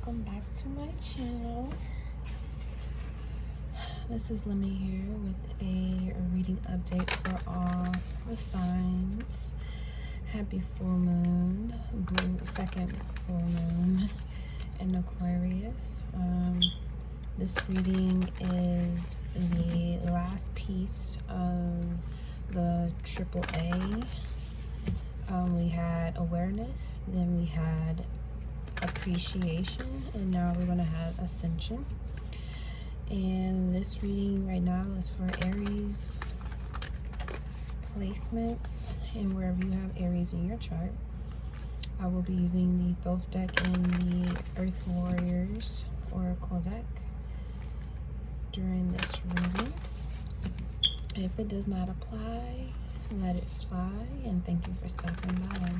welcome back to my channel. This is Lemmy here with a reading update for all the signs. Happy full moon, second full moon in Aquarius. This reading is the last piece of the AAA. We had awareness, then we had appreciation, and now we're going to have ascension. And this reading right now is for Aries placements, and wherever you have Aries in your chart. I will be using the Thoth deck and the Earth Warriors Oracle deck during this reading. If it does not apply, let it fly, and thank you for stopping by.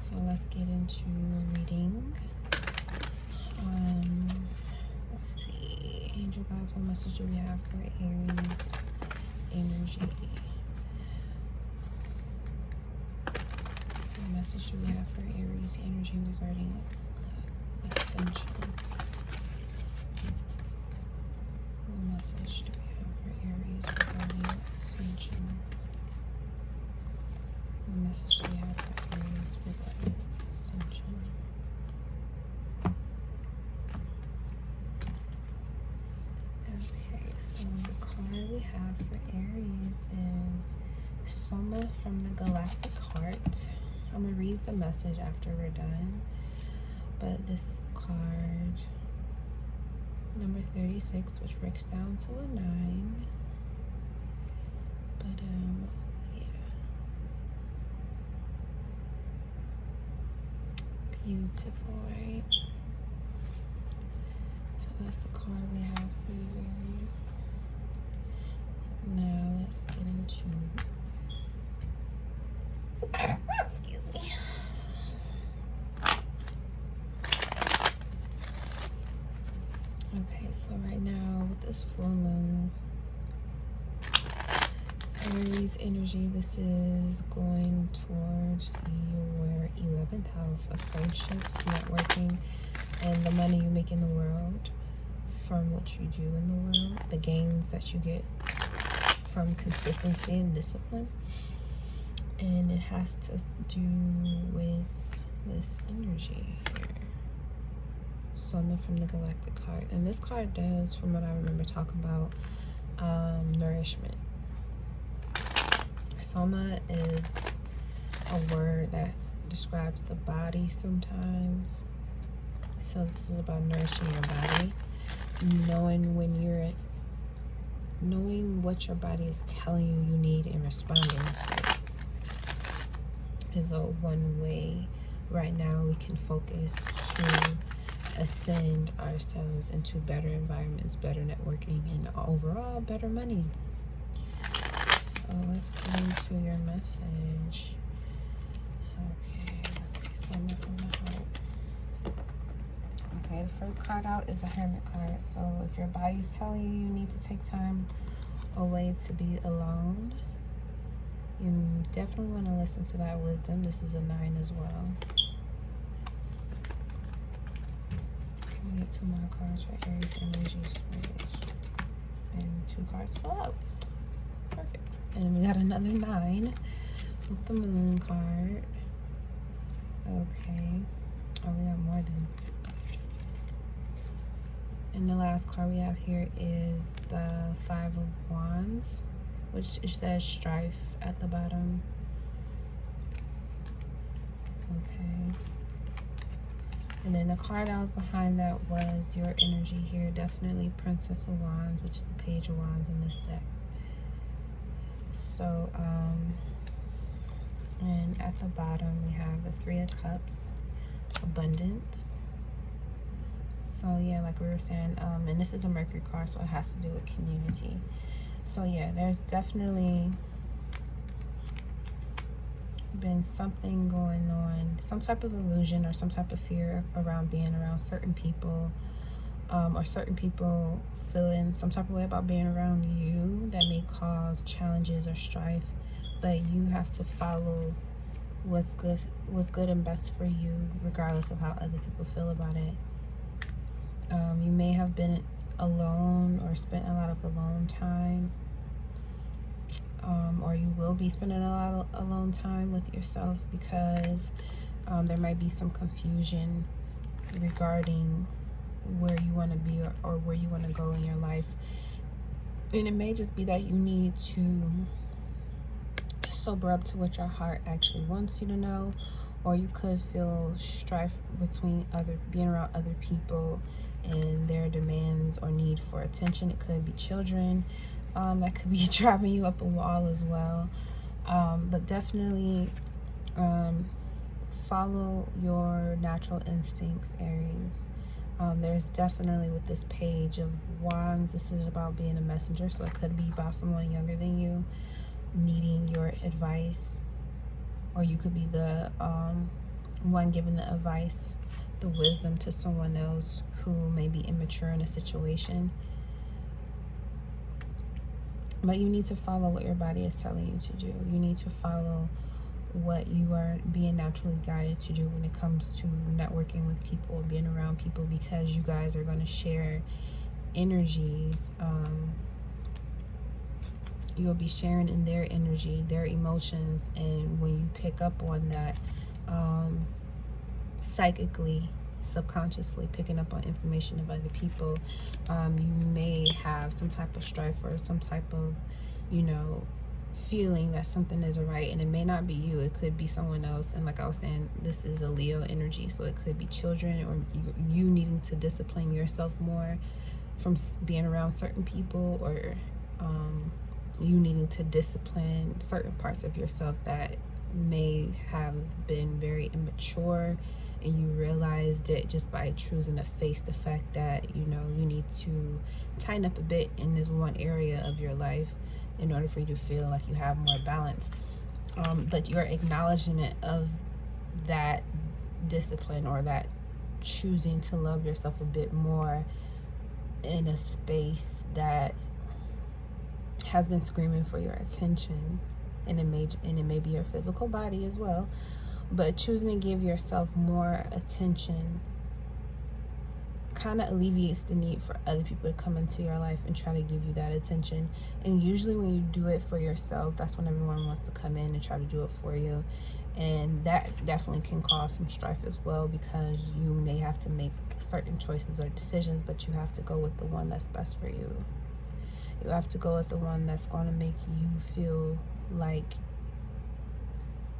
So let's get into the reading. Let's see, angel guys, what message do we have for Aries energy? What message do we have for Aries energy regarding ascension? What message do we have for Aries regarding ascension? What message do we have for Aries regarding ascension? Okay, so the card we have for Aries is Soma from the Galactic Heart. I'm going to read the message after we're done, but this is the card number 36, which breaks down to a 9. But yeah, beautiful, right? So that's the card we have for you, Aries. Now let's get into excuse me. Okay, so right now with this full moon, Aries energy, this is going towards your 11th house of friendships, networking, and the money you make in the world from what you do in the world, the gains that you get from consistency and discipline. And it has to do with this energy here. Soma from the Galactic card. And this card does, from what I remember, talk about nourishment. Soma is a word that describes the body sometimes. So this is about nourishing your body. Knowing what your body is telling you need and responding to it is a one way right now we can focus to ascend ourselves into better environments, better networking, and overall better money. So let's get into your message. Okay, let's see, Soma from the heart. Okay, the first card out is a Hermit card. So if your body's telling you you need to take time away to be alone, you definitely want to listen to that wisdom. This is a 9 as well. Can we get 2 more cards for Aries energy? And 2 cards full out. Perfect. And we got another 9 with the Moon card. Okay. Oh, we got more than. And the last card we have here is the 5 of Wands, which it says strife at the bottom. Okay. And then the card that was behind that was your energy here. Definitely Princess of Wands, which is the Page of Wands in this deck. So, and at the bottom we have the 3 of Cups, abundance. So yeah, like we were saying, and this is a Mercury card, so it has to do with community. So yeah, there's definitely been something going on, some type of illusion or some type of fear around being around certain people, or certain people feeling some type of way about being around you that may cause challenges or strife. But you have to follow what's good and best for you, regardless of how other people feel about it. You may have been alone or spent a lot of alone time, or you will be spending a lot of alone time with yourself, because there might be some confusion regarding where you want to be, or where you want to go in your life. And it may just be that you need to sober up to what your heart actually wants you to know, or you could feel strife between being around other people and their demands or need for attention. It could be children that could be driving you up a wall as well. But definitely follow your natural instincts, Aries. There's definitely, with this Page of Wands, this is about being a messenger, so it could be about someone younger than you needing your advice, or you could be the one giving the advice, the wisdom to someone else who may be immature in a situation. But you need to follow what your body is telling you to do. You need to follow what you are being naturally guided to do when it comes to networking with people, being around people, because you guys are going to share energies. You'll be sharing in their energy, their emotions, and when you pick up on that, psychically, subconsciously picking up on information of other people, you may have some type of strife or some type of, feeling that something isn't right, and it may not be you, it could be someone else. And like I was saying, this is a Leo energy, so it could be children, or you needing to discipline yourself more from being around certain people, or you needing to discipline certain parts of yourself that may have been very immature, and you realized it just by choosing to face the fact that you need to tighten up a bit in this one area of your life in order for you to feel like you have more balance. But your acknowledgement of that discipline, or that choosing to love yourself a bit more in a space that has been screaming for your attention, and it may be your physical body as well, but choosing to give yourself more attention kind of alleviates the need for other people to come into your life and try to give you that attention. And usually when you do it for yourself, that's when everyone wants to come in and try to do it for you, and that definitely can cause some strife as well, because you may have to make certain choices or decisions, but you have to go with the one that's best for you. You have to go with the one that's going to make you feel like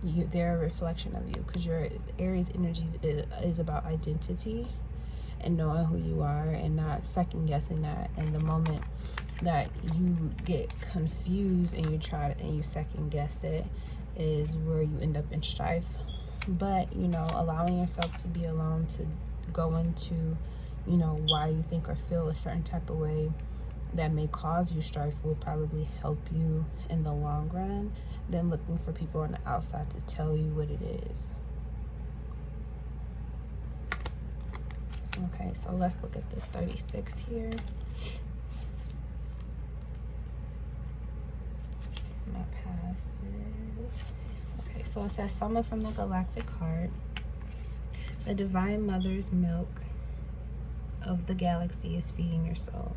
they're a reflection of you, because your Aries energy is about identity and knowing who you are, and not second guessing that. And the moment that you get confused and you second guess it is where you end up in strife. But allowing yourself to be alone, to go into why you think or feel a certain type of way that may cause you strife will probably help you in the long run than looking for people on the outside to tell you what it is. Okay, so let's look at this 36 here. Not past it. Okay, so it says, Summer from the Galactic Heart. The Divine Mother's milk of the galaxy is feeding your soul.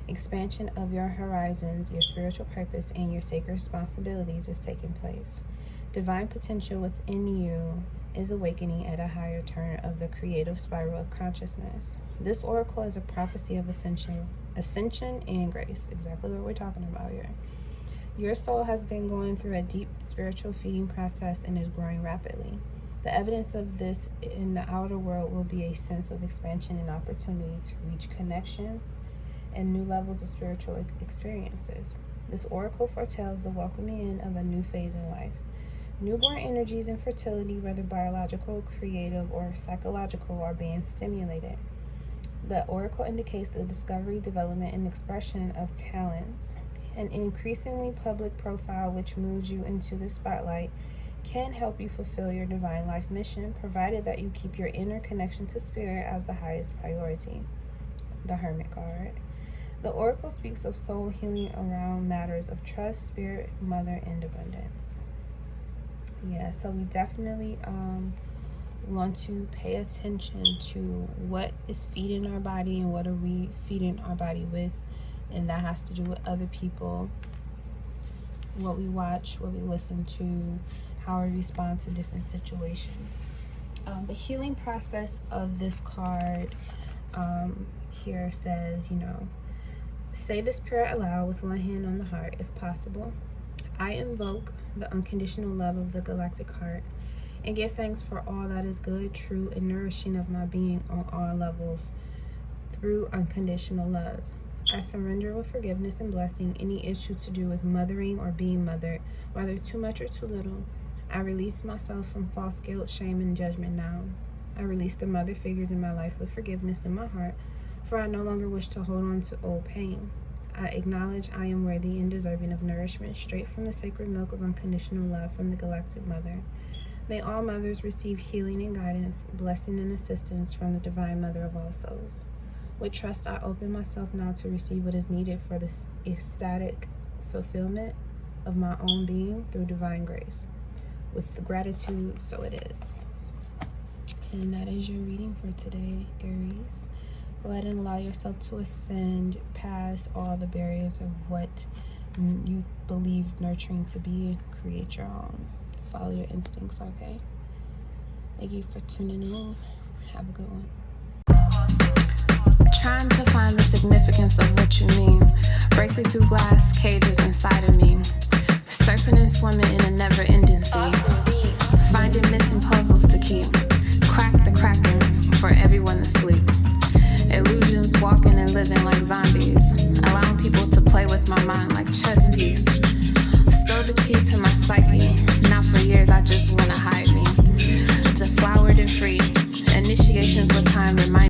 Expansion of your horizons, your spiritual purpose, and your sacred responsibilities is taking place. Divine potential within you is awakening at a higher turn of the creative spiral of consciousness. This oracle is a prophecy of ascension and grace, exactly what we're talking about here. Your soul has been going through a deep spiritual feeding process and is growing rapidly. The evidence of this in the outer world will be a sense of expansion and opportunity to reach connections and new levels of spiritual experiences. This oracle foretells the welcoming in of a new phase in life. Newborn energies and fertility, whether biological, creative, or psychological, are being stimulated. The oracle indicates the discovery, development, and expression of talents. An increasingly public profile which moves you into the spotlight can help you fulfill your divine life mission, provided that you keep your inner connection to spirit as the highest priority. The Hermit card. The oracle speaks of soul healing around matters of trust, spirit, mother, and abundance. Yeah, so we definitely We want to pay attention to what is feeding our body and what are we feeding our body with. And that has to do with other people, what we watch, what we listen to, how we respond to different situations. The healing process of this card here says, say this prayer aloud with one hand on the heart if possible. I invoke the unconditional love of the galactic heart and give thanks for all that is good, true, and nourishing of my being on all levels through unconditional love. I surrender with forgiveness and blessing any issue to do with mothering or being mothered, whether too much or too little. I release myself from false guilt, shame, and judgment now. I release the mother figures in my life with forgiveness in my heart, for I no longer wish to hold on to old pain. I acknowledge I am worthy and deserving of nourishment straight from the sacred milk of unconditional love from the Galactic Mother. May all mothers receive healing and guidance, blessing and assistance from the Divine Mother of all souls. With trust, I open myself now to receive what is needed for this ecstatic fulfillment of my own being through divine grace. With gratitude, so it is. And that is your reading for today, Aries. Go ahead and allow yourself to ascend past all the barriers of what you believe nurturing to be and create your own. Follow your instincts, okay? Thank you for tuning in. Have a good one. Trying to find the significance of what you mean. Breaking through glass cages inside of me. Surfing and swimming in a never-ending sea. Finding missing puzzles to keep. Crack the cracking for everyone to sleep. Illusions walking and living like zombies. Allowing people to play with my mind like chess piece. Stole the key to my psyche. Now for years I just wanna hide me. Deflowered and free. Initiations with time remind